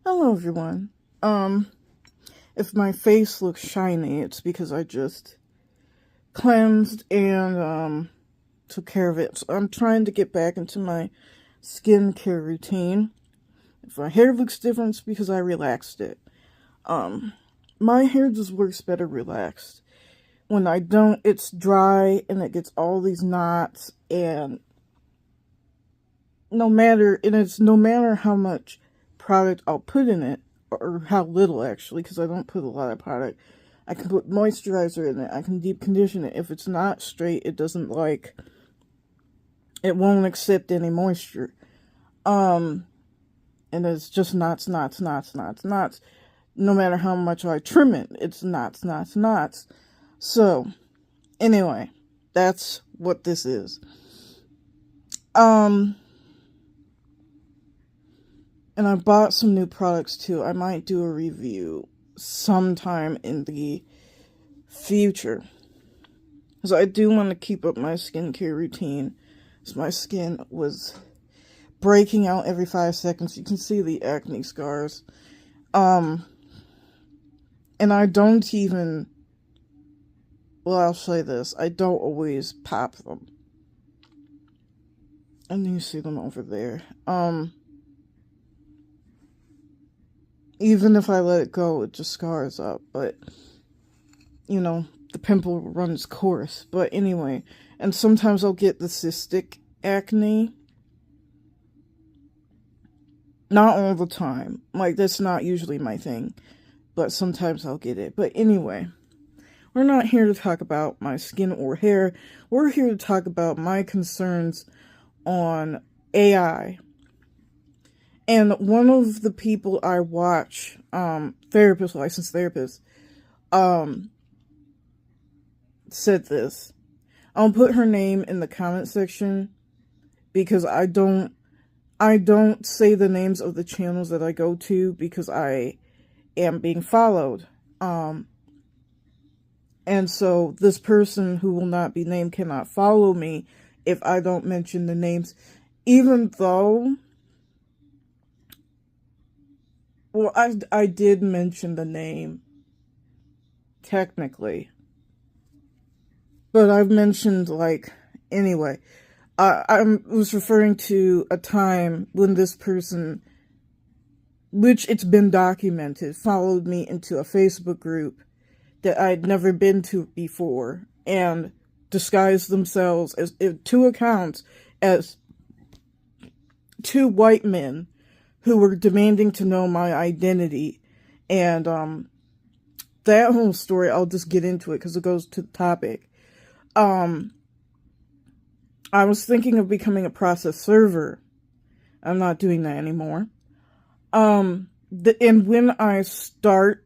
Hello everyone. If my face looks shiny, it's because I just cleansed and took care of it. So I'm trying to get back into my skincare routine. If my hair looks different, it's because I relaxed it. Um my hair just works better relaxed. When I don't, it's dry and it gets all these knots, and no matter how much product I'll put in it, or how little actually, because I don't put a lot of product. I can put moisturizer in it. I can deep condition it. If it's not straight, it won't accept any moisture. And it's just knots, knots, knots, knots, knots. No matter how much I trim it, it's knots, knots, knots. So, anyway, that's what this is. And I bought some new products too. I might do a review sometime in the future. So I do want to keep up my skincare routine. So my skin was breaking out every 5 seconds. You can see the acne scars. And I don't even, well, I'll say this. I don't always pop them. And you see them over there. Even if I let it go, it just scars up. But, the pimple runs course. But anyway, and sometimes I'll get the cystic acne. Not all the time. Like, that's not usually my thing. But sometimes I'll get it. But anyway, we're not here to talk about my skin or hair. We're here to talk about my concerns on AI. And one of the people I watch, licensed therapist, said this. I'll put her name in the comment section because I don't say the names of the channels that I go to because I am being followed. And so this person who will not be named cannot follow me if I don't mention the names, even though, well, I did mention the name, technically. But I've mentioned, anyway, I was referring to a time when this person, which it's been documented, followed me into a Facebook group that I'd never been to before and disguised themselves as two accounts as two white men who were demanding to know my identity. And that whole story, I'll just get into it because it goes to the topic. I was thinking of becoming a process server. I'm not doing that anymore. And when I start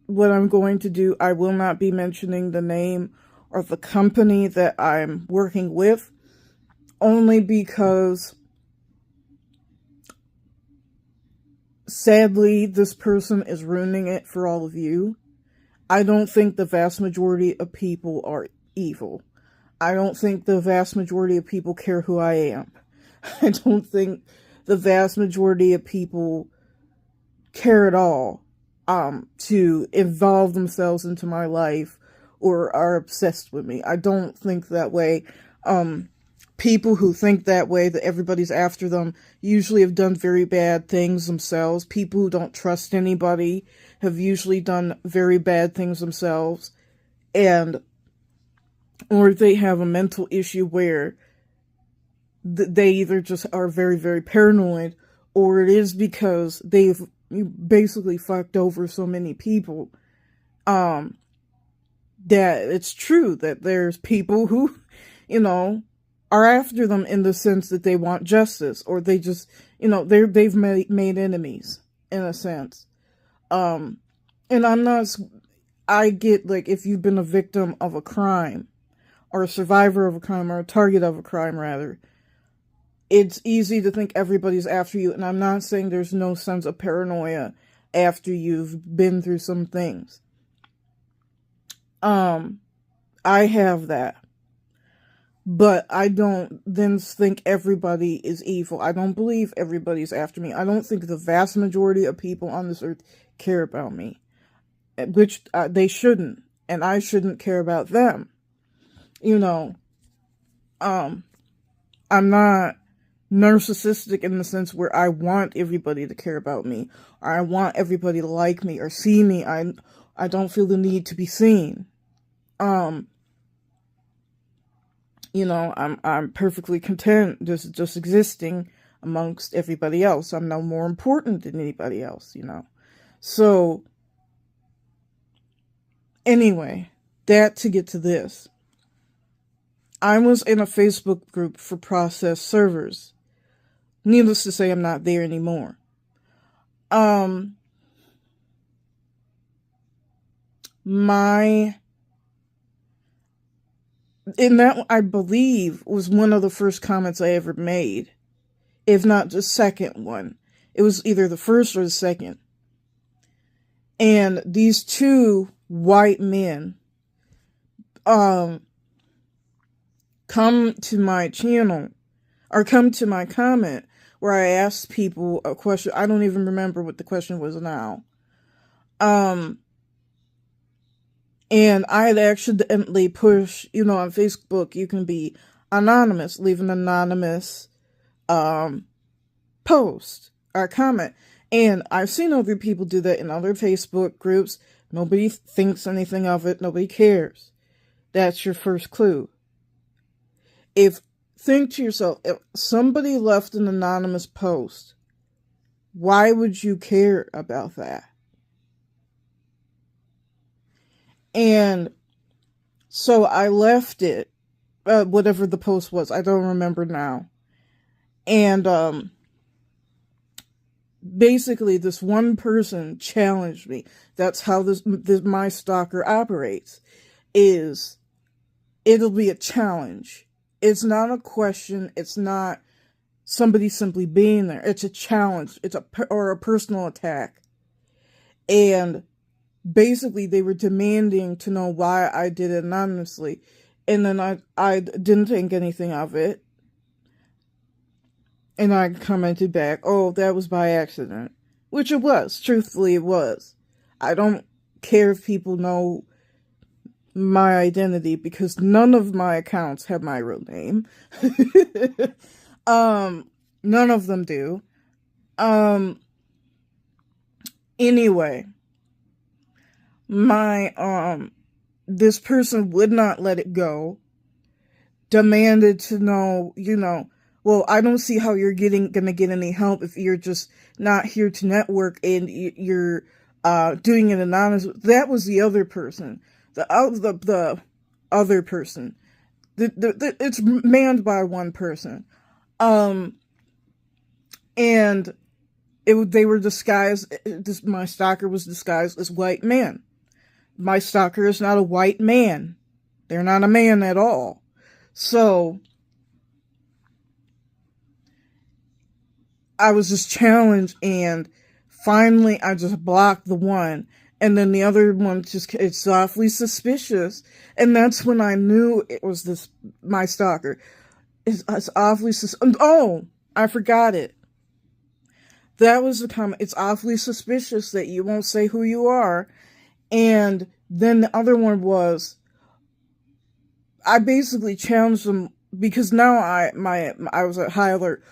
what I'm going to do, I will not be mentioning the name or the company that I'm working with, only because sadly this person is ruining it for all of you. I don't think the vast majority of people are evil. I don't think the vast majority of people care who I am. I don't think the vast majority of people care at all to involve themselves into my life or are obsessed with me. I don't think that way. People who think that way, that everybody's after them, usually have done very bad things themselves. People who don't trust anybody have usually done very bad things themselves. Or they have a mental issue where they either just are very, very paranoid, or it is because they've basically fucked over so many people, that it's true that there's people who, are after them in the sense that they want justice, or they just, they've made enemies, in a sense. And I get, if you've been a victim of a crime, or a survivor of a crime, or a target of a crime, rather, it's easy to think everybody's after you, and I'm not saying there's no sense of paranoia after you've been through some things. I have that. But I don't then think everybody is evil. I don't believe everybody's after me. I don't think the vast majority of people on this earth care about me, which they shouldn't, and I shouldn't care about them. You know, I'm not narcissistic in the sense where I want everybody to care about me, or I want everybody to like me or see me. I don't feel the need to be seen. You know, I'm perfectly content just existing amongst everybody else. I'm no more important than anybody else, you know. So anyway, that to get to this. I was in a Facebook group for process servers. Needless to say, I'm not there anymore. And that, I believe, was one of the first comments I ever made, if not the second one. It was either the first or the second. And these two white men come to my channel, or come to my comment, where I asked people a question. I don't even remember what the question was now. And I had accidentally pushed, you know, on Facebook, you can be anonymous, leave an anonymous post or comment. And I've seen other people do that in other Facebook groups. Nobody thinks anything of it. Nobody cares. That's your first clue. Think to yourself, if somebody left an anonymous post, why would you care about that? And so I left it, whatever the post was, I don't remember now. And basically this one person challenged me. That's how my stalker operates, is it'll be a challenge. It's not a question. It's not somebody simply being there. It's a challenge. Or a personal attack. And basically, they were demanding to know why I did it anonymously. And then I didn't think anything of it. And I commented back, oh, that was by accident. Which it was. Truthfully, it was. I don't care if people know my identity, because none of my accounts have my real name. None of them do. Anyway, this person would not let it go, demanded to know, you know, well, I don't see how you're gonna get any help if you're just not here to network and you're doing it anonymous. That was the other person. The other person. It's manned by one person. And they were disguised. My stalker was disguised as white men. My stalker is not a white man. They're not a man at all. So I was just challenged, and finally I just blocked the one. And then the other one it's awfully suspicious. And that's when I knew it was my stalker. It's awfully suspicious. Oh, I forgot it. That was the comment. It's awfully suspicious that you won't say who you are. And then the other one was, I basically challenged them, because now I was at high alert.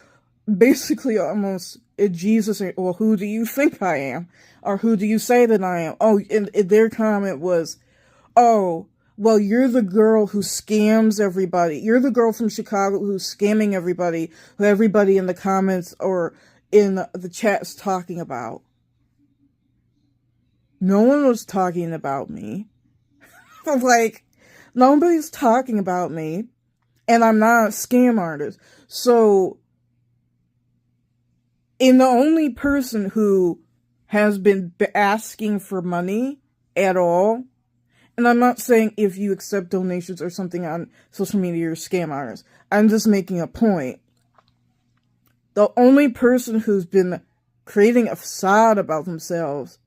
Basically almost Jesus, well, who do you think I am? Or who do you say that I am? Oh, and their comment was, oh, well, you're the girl who scams everybody. You're the girl from Chicago who's scamming everybody, who everybody in the comments or in the chat's talking about. No one was talking about me. Like, nobody's talking about me. And I'm not a scam artist. So, and the only person who has been asking for money at all, and I'm not saying if you accept donations or something on social media, you're a scam artist. I'm just making a point. The only person who's been creating a facade about themselves,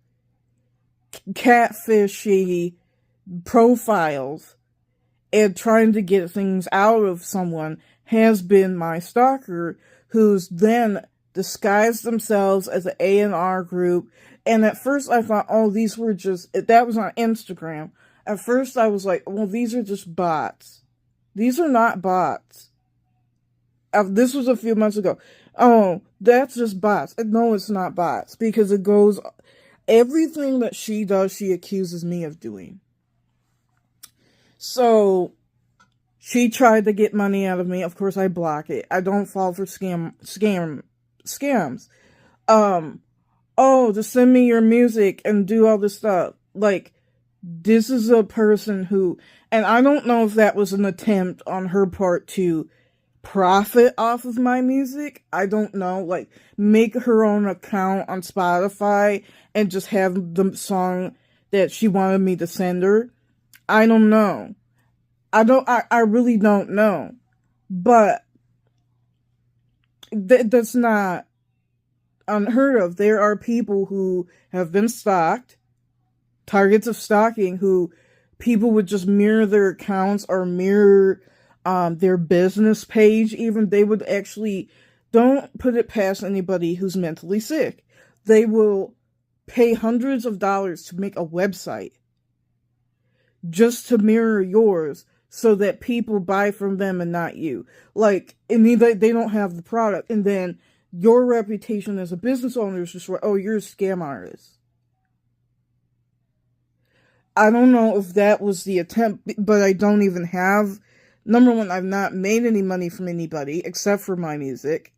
catfishy profiles, and trying to get things out of someone has been my stalker, who's then disguised themselves as an A&R group. And at first I thought, oh, these were just, that was on Instagram. At first I was like, well, these are just bots. These are not bots. This was a few months ago. Oh, that's just bots. No, it's not bots, because it goes, everything that she does, she accuses me of doing. So she tried to get money out of me. Of course, I block it. I don't fall for scams. Oh, just send me your music and do all this stuff. Like, this is a person who, and I don't know if that was an attempt on her part to profit off of my music. I don't know. Like, make her own account on Spotify and just have the song that she wanted me to send her. I don't know. I really don't know. But that's not unheard of. There are people who have been stalked, targets of stalking, who people would just mirror their accounts or mirror their business page even. They would actually, don't put it past anybody who's mentally sick. They will pay hundreds of dollars to make a website just to mirror yours so that people buy from them and not you. Like, and they don't have the product. And then your reputation as a business owner is just, oh, you're a scam artist. I don't know if that was the attempt, but I don't even have, number one, I've not made any money from anybody except for my music,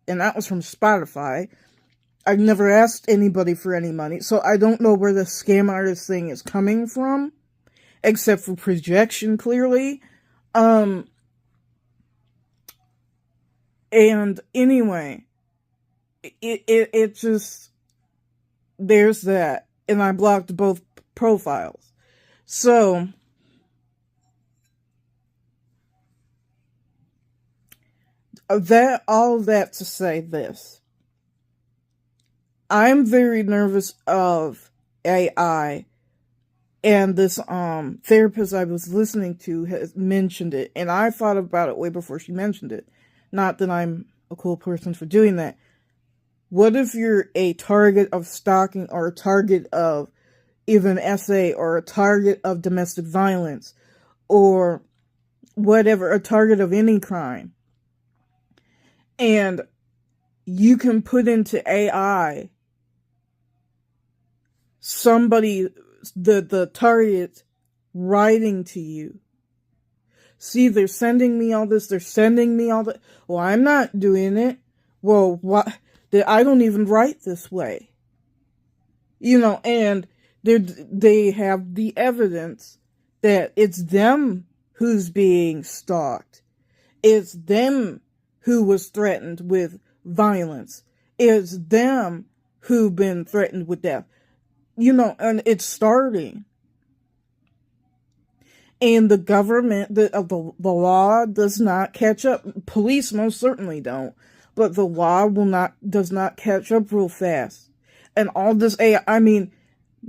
and that was from Spotify. I've never asked anybody for any money, so I don't know where the scam artist thing is coming from, except for projection, clearly. And anyway, it just, there's that, and I blocked both profiles. So, all of that to say this. I'm very nervous of AI, and this therapist I was listening to has mentioned it, and I thought about it way before she mentioned it. Not that I'm a cool person for doing that. What if you're a target of stalking, or a target of even SA, or a target of domestic violence, or whatever, a target of any crime, and you can put into AI somebody, the target, writing to you. See, they're sending me all this, they're sending me all that. Well, I'm not doing it. Well, what? I don't even write this way. You know, and they have the evidence that it's them who's being stalked. It's them who was threatened with violence. It's them who've been threatened with death. You know, and it's starting. And the government, the law does not catch up. Police most certainly don't. But the law does not catch up real fast. And all this AI, I mean,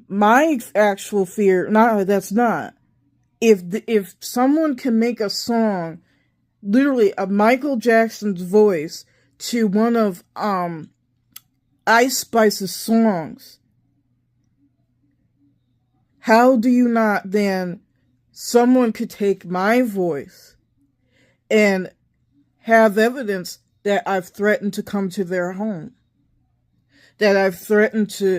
my actual fear, that's not. If someone can make a song, literally a Michael Jackson's voice, to one of Ice Spice's songs, how do you not then, someone could take my voice and have evidence that I've threatened to come to their home, that I've threatened to